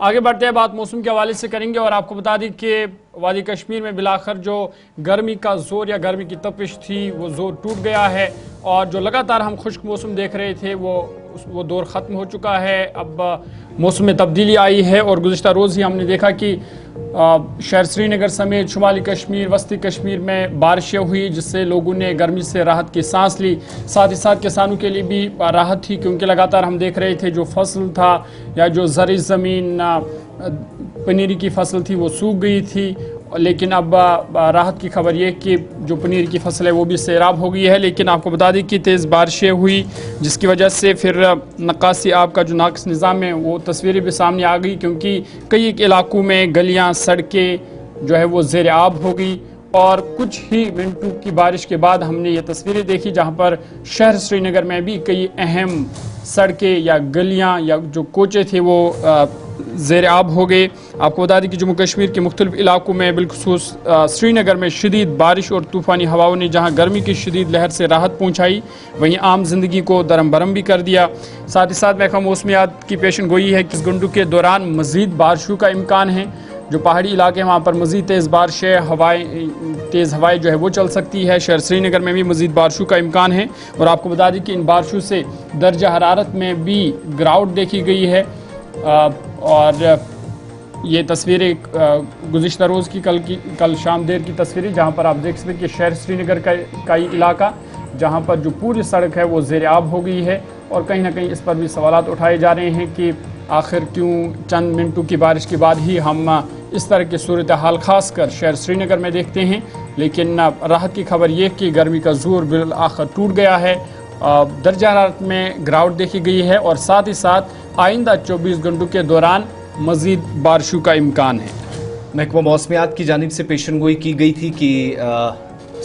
आगे बढ़ते हैं, बात मौसम के हवाले से करेंगे और आपको बता दें कि वादी कश्मीर में बिलाखर जो गर्मी का जोर या गर्मी की तपिश थी वो जोर टूट गया है और जो लगातार हम खुश्क मौसम देख रहे थे वो दौर ख़त्म हो चुका है। अब मौसम में तब्दीली आई है और गुज़िश्ता रोज़ ही हमने देखा कि शहर श्रीनगर समेत शुमाली कश्मीर, वस्ती कश्मीर में बारिशें हुई जिससे लोगों ने गर्मी से राहत की सांस ली। साथ ही साथ किसानों के लिए भी राहत थी क्योंकि लगातार हम देख रहे थे जो फसल था या जो ज़री ज़मीन पनीरी की फसल थी वो सूख गई थी। लेकिन अब राहत की खबर ये कि जो पनीर की फसल है वो भी सैराब हो गई है। लेकिन आपको बता दें कि तेज़ बारिशें हुई जिसकी वजह से फिर नक्कासी आब का जो नाक़िस निज़ाम है वो तस्वीरें भी सामने आ गई क्योंकि कई इलाकों में गलियां, सड़कें जो है वो ज़ेर आब हो गई। और कुछ ही मिनटों की बारिश के बाद हमने ये तस्वीरें देखी जहाँ पर शहर श्रीनगर में भी कई अहम सड़कें या गलियाँ या जो कोचे थे वो ज़ेर आब हो गए। आपको बता दें कि जम्मू कश्मीर के मुख्तलिफ इलाकों में बिलखुसूस श्रीनगर में शदीद बारिश और तूफ़ानी हवाओं ने जहाँ गर्मी की शदीद लहर से राहत पहुँचाई वहीं आम जिंदगी को दरम बरम भी कर दिया। साथ ही साथ महकमा मौसमियात की पेशन गोई है कि इस घंटों के दौरान मज़ीद बारिशों का इम्कान है। जो पहाड़ी इलाके हैं वहाँ पर मज़ीद तेज़ बारिशें, तेज़ हवाएँ जो है वो चल सकती है। शहर श्रीनगर में भी मज़ीद बारिशों का इम्कान है और आपको बता दें कि इन बारिशों से दर्जा हरारत में भी गिरावट देखी गई है। और ये तस्वीरें गुज़िश्ता रोज़ की कल शाम देर की तस्वीरें जहाँ पर आप देख सकते हैं कि शहर श्रीनगर का ही इलाका जहाँ पर जो पूरी सड़क है वो ज़ेर आब हो गई है। और कहीं ना कहीं इस पर भी सवालात उठाए जा रहे हैं कि आखिर क्यों चंद मिनटों की बारिश के बाद ही हम इस तरह की सूरत हाल खास कर शहर श्रीनगर में देखते हैं। लेकिन राहत की खबर ये कि गर्मी का जोर बिल आखिर टूट गया है, दर्जा हरारत में गिरावट देखी गई है और साथ ही साथ आइंदा 24 घंटों के दौरान मज़ीद बारिशों का इम्कान है। महकमा मौसमियात की जानिब से पेशन गोई की गई थी कि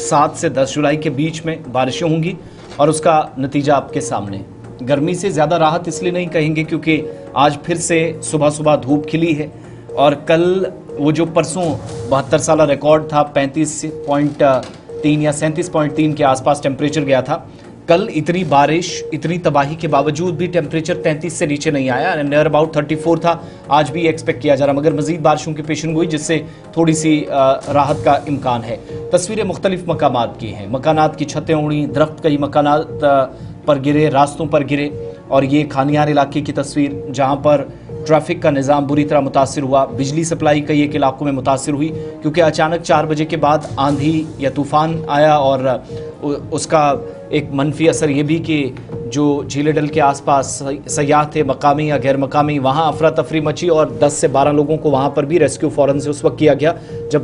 7 से 10 जुलाई के बीच में बारिशें होंगी और उसका नतीजा आपके सामने। गर्मी से ज़्यादा राहत इसलिए नहीं कहेंगे क्योंकि आज फिर से सुबह सुबह धूप खिली है और कल वो जो परसों 72 साल रिकॉर्ड था 35.3 या 37.3 के आसपास टेम्परेचर गया था। कल इतनी बारिश, इतनी तबाही के बावजूद भी टेम्परेचर 33 से नीचे नहीं आया, नियर अबाउट 34 था। आज भी एक्सपेक्ट किया जा रहा मगर मजीद बारिशों की पेशन गोई जिससे थोड़ी सी राहत का इम्कान है। तस्वीरें मुख्तलिफ मकामात की हैं, मकानात की छतें उड़ी, दरख्त कई मकानात पर गिरे, रास्तों पर गिरे। और ये खानियार इलाके की तस्वीर जहाँ पर ट्रैफिक का निज़ाम बुरी तरह मुतासिर हुआ, बिजली सप्लाई कई एक इलाकों में मुतासिर हुई क्योंकि अचानक 4 बजे के बाद आंधी या तूफ़ान आया और उसका एक मनफी असर ये भी कि जो झीले डल के आसपास सयाह थे, मकामी या गैर मकामी, वहाँ अफरा तफरी मची और 10 से 12 लोगों को वहाँ पर भी रेस्क्यू फ़ौरन से उस वक्त किया गया जब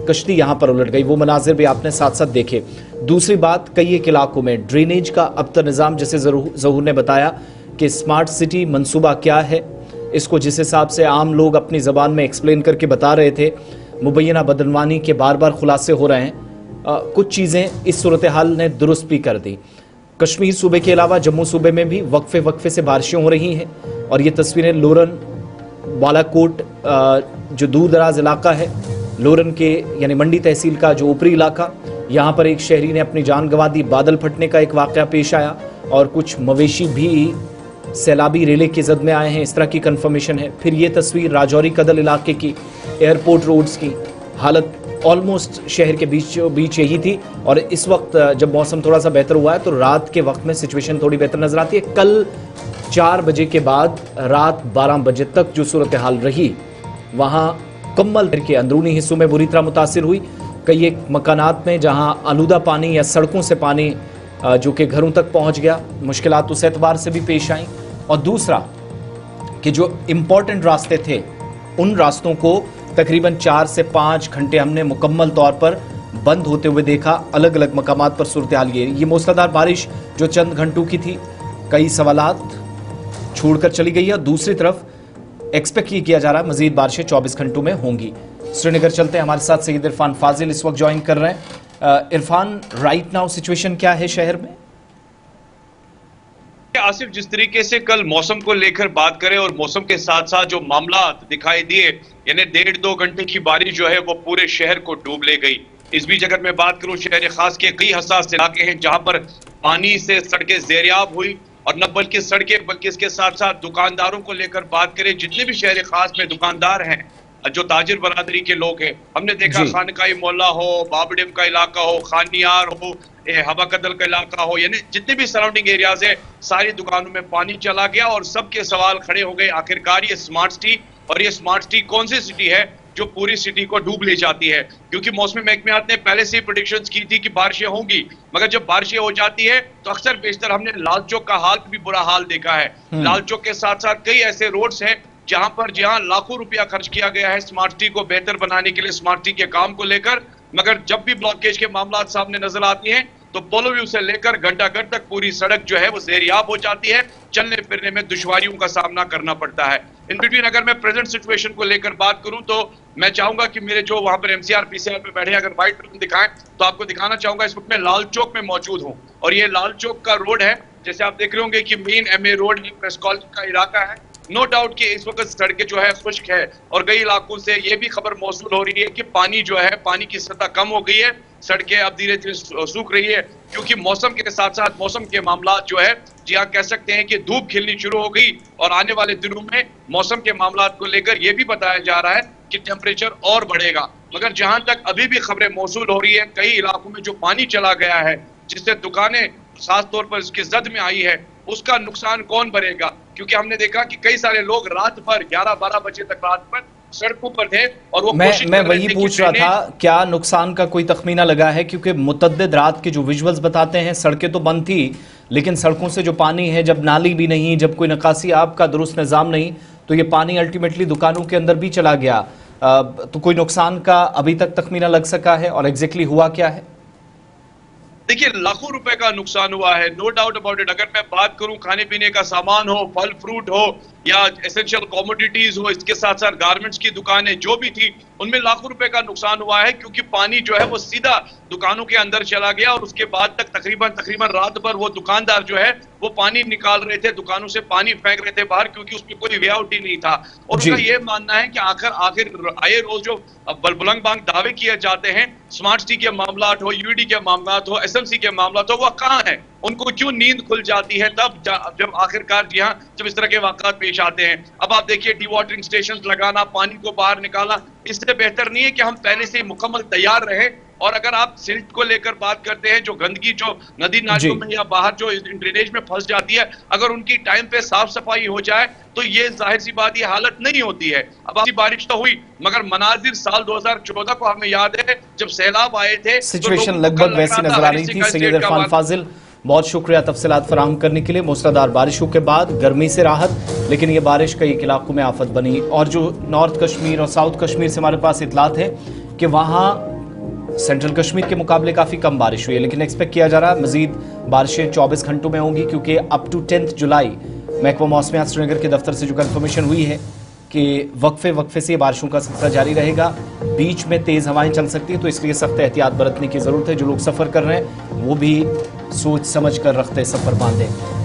कश्ती यहाँ पर उलट गई। वो मनाजिर भी आपने साथ साथ देखे। दूसरी बात, कई एक इलाकों में ड्रेनेज का अब तक निज़ाम, जैसे ज़हूर ने बताया कि स्मार्ट सिटी मंसूबा क्या है, इसको जिस हिसाब से आम लोग अपनी ज़बान में एक्सप्लेन करके बता रहे थे, मुबैना बदनवानी के बार बार खुलासे हो रहे हैं। कुछ चीज़ें इस सूरत हाल ने दुरुस्त भी कर दी। कश्मीर सूबे के अलावा जम्मू सूबे में भी वक्फे से बारिशें हो रही हैं और ये तस्वीरें लोरन, बालाकोट जो दूर दराज इलाका है, लोरन के यानी मंडी तहसील का जो ऊपरी इलाका, यहाँ पर एक शहरी ने अपनी जान गंवा दी। बादल फटने का एक वाक़या पेश आया और कुछ मवेशी भी सैलाबी रेले की जद में आए हैं, इस तरह की कंफर्मेशन है। फिर ये तस्वीर राजौरी कदल इलाके की, एयरपोर्ट रोड्स की हालत ऑलमोस्ट शहर के बीच यही थी। और इस वक्त जब मौसम थोड़ा सा बेहतर हुआ है तो रात के वक्त में सिचुएशन थोड़ी बेहतर नजर आती है। कल 4 बजे के बाद रात 12 बजे तक जो सूरत हाल रही वहाँ मुकम्मल के अंदरूनी हिस्सों में बुरी तरह मुतासिर हुई। कई एक मकानात में जहाँ आलूदा पानी या सड़कों से पानी जो कि घरों तक पहुँच गया, मुश्किलात उस एतबार से भी पेश आई। और दूसरा कि जो इम्पोर्टेंट रास्ते थे उन रास्तों को तकरीबन 4 से 5 घंटे हमने मुकम्मल तौर पर बंद होते हुए देखा। अलग अलग मकामात पर सूरत हाल ये मूसलाधार बारिश जो चंद घंटों की थी कई सवालात छोड़कर चली गई है। दूसरी तरफ एक्सपेक्ट ये किया जा रहा है मजीद बारिशें 24 घंटों में होंगी। श्रीनगर चलते हैं, हमारे साथ सैयद इरफान फाजिल इस वक्त ज्वाइन कर रहे हैं। इरफान, राइट नाउ सिचुएशन क्या है शहर में? आसिफ, जिस तरीके से कल मौसम को लेकर बात करें और मौसम के साथ साथ जो मामला दिखाई दिए, यानी 1.5-2 घंटे की बारिश जो है वो पूरे शहर को डूब ले गई। इस बीच अगर मैं बात करूं शहर खास के कई हसास इलाके हैं जहां पर पानी से सड़कें ज़ेरियाब हुई और न बल्कि सड़कें, बल्कि इसके साथ साथ दुकानदारों को लेकर बात करें, जितने भी शहर खास में दुकानदार हैं, जो ताजिर बरादरी के लोग हैं, हमने देखा जी। खानकाई मोहल्ला हो, बाबडेम का इलाका हो, खानियार हो, हवा कदल का इलाका हो, यानी जितने भी सराउंडिंग एरियाज है, सारी दुकानों में पानी चला गया और सबके सवाल खड़े हो गए, आखिरकार ये स्मार्ट सिटी, और ये स्मार्ट सिटी कौन सी सिटी है जो पूरी सिटी को डूब ले जाती है? क्योंकि मौसमी महकमियात ने पहले से ही प्रेडिक्शंस की थी कि बारिशें होंगी, मगर जब बारिशें हो जाती है तो अक्सर बेशतर हमने लाल चौक का हाल भी बुरा हाल देखा है। लाल चौक के साथ साथ कई ऐसे रोड्स हैं जहां लाखों रुपया खर्च किया गया है स्मार्ट सिटी को बेहतर बनाने के लिए, स्मार्ट सिटी के काम को लेकर, मगर जब भी ब्लॉकेज के मामला सामने नजर आती हैं तो पोलो व्यू से लेकर घंटाघर तक पूरी सड़क जो है वो ज़ेरियाब हो जाती है, चलने फिरने में दुश्वारियों का सामना करना पड़ता है। इन बिटवीन अगर मैं प्रेजेंट सिचुएशन को लेकर बात करूं तो मैं चाहूंगा कि मेरे जो वहां पर एमसीआर पीसीआर पे बैठे अगर व्हाइट फिल्म दिखाएं तो आपको दिखाना चाहूंगा, इस वक्त मैं लाल चौक में मौजूद हूं और ये लाल चौक का रोड है, जैसे आप देख रहे होंगे कि main MA road press college का इलाका है। नो डाउट कि इस वक्त सड़कें जो है खुश्क है और कई इलाकों से ये भी खबर मौसूल हो रही है कि पानी जो है, पानी की सतह कम हो गई है, सड़कें अब धीरे धीरे सूख रही है, क्योंकि मौसम के साथ साथ मौसम के मामला जो है, जी हाँ कह सकते हैं कि धूप खिलनी शुरू हो गई और आने वाले दिनों में मौसम के मामला को लेकर यह भी बताया जा रहा है कि टेम्परेचर और बढ़ेगा। मगर जहां तक अभी भी खबरें मौसूल हो रही है, कई इलाकों में जो पानी चला गया है, जिससे दुकानें खास तौर पर इसकी जद में आई है, उसका नुकसान कौन भरेगा? क्योंकि हमने देखा कि कई सारे लोग रात भर 11-12 बजे तक रात भर सड़कों पर थे और वो मैं वही पूछ रहा था, क्या नुकसान का कोई तखमीना लगा है? क्योंकि मुतद्दिद रात के जो विजुअल्स बताते हैं, सड़कें तो बंद थी लेकिन सड़कों से जो पानी है, जब नाली भी नहीं, जब कोई निकासी आपका दुरुस्त निज़ाम नहीं, तो ये पानी अल्टीमेटली दुकानों के अंदर भी चला गया। तो कोई नुकसान का अभी तक तखमीना लग सका है और एग्जैक्टली हुआ क्या है? देखिए, लाखों रुपए का नुकसान हुआ है, नो डाउट अबाउट इट। अगर मैं बात करूं, खाने पीने का सामान हो, फल फ्रूट हो या एसेंशियल कमोडिटीज हो, इसके साथ साथ गारमेंट्स की दुकानें जो भी थी, उनमें लाखों रुपए का नुकसान हुआ है, क्योंकि पानी जो है वो सीधा दुकानों के अंदर चला गया और उसके बाद तक तकरीबन रात भर वो दुकानदार जो है वो पानी निकाल रहे थे, दुकानों से पानी फेंक रहे थे बाहर, क्योंकि उसमें कोई वे आउट ही नहीं था। और उनका ये मानना है कि आखिर आए रोज जो बुलंद बांग दावे किए जाते हैं, स्मार्ट सिटी के मामला हो, यूडी के मामला हो, एसएमसी के मामला हो, वो कहाँ है? उनको क्यों नींद खुल जाती है तब जब आखिरकार जी हाँ, जब इस तरह के वाकयात पेश आते हैं। अब आप देखिए, डी वाटरिंग स्टेशन लगाना, पानी को बाहर निकालना, इससे बेहतर नहीं है कि हम पहले से मुकम्मल तैयार रहे। और अगर आप सिल्ट को लेकर बात करते हैं, जो गंदगी जो नदी नालियों में या बाहर जो ड्रेनेज में फंस जाती है, अगर उनकी टाइम पे साफ सफाई हो जाए तो ये जाहिर सी बात, ये हालत नहीं होती है। अब आपकी बारिश तो हुई, मगर मनाजिर साल 2014 को हमें याद है जब सैलाब आए थे, सिचुएशन लगभग वैसी नजर आ रही थी। सैयद इरफान फाजिल, बहुत शुक्रिया तफसीलात फराहम करने के लिए। मूसलाधार बारिशों के बाद गर्मी से राहत, लेकिन ये बारिश कई इलाकों में आफत बनी। और जो नॉर्थ कश्मीर और साउथ कश्मीर से हमारे पास इतलात है कि वहाँ सेंट्रल कश्मीर के मुकाबले काफ़ी कम बारिश हुई है, लेकिन एक्सपेक्ट किया जा रहा है मजीद बारिशें 24 घंटों में होंगी, क्योंकि अप टू 10 जुलाई महकमा मौसमियात श्रीनगर के दफ्तर से जो कंफर्मेशन हुई है कि वक्फे से बारिशों का सिलसिला जारी रहेगा, बीच में तेज़ हवाएं चल सकती हैं, तो इसलिए सख्त एहतियात बरतने की ज़रूरत है। जो लोग सफ़र कर रहे हैं वो भी सोच समझ कर रखते सफ़र बांधें।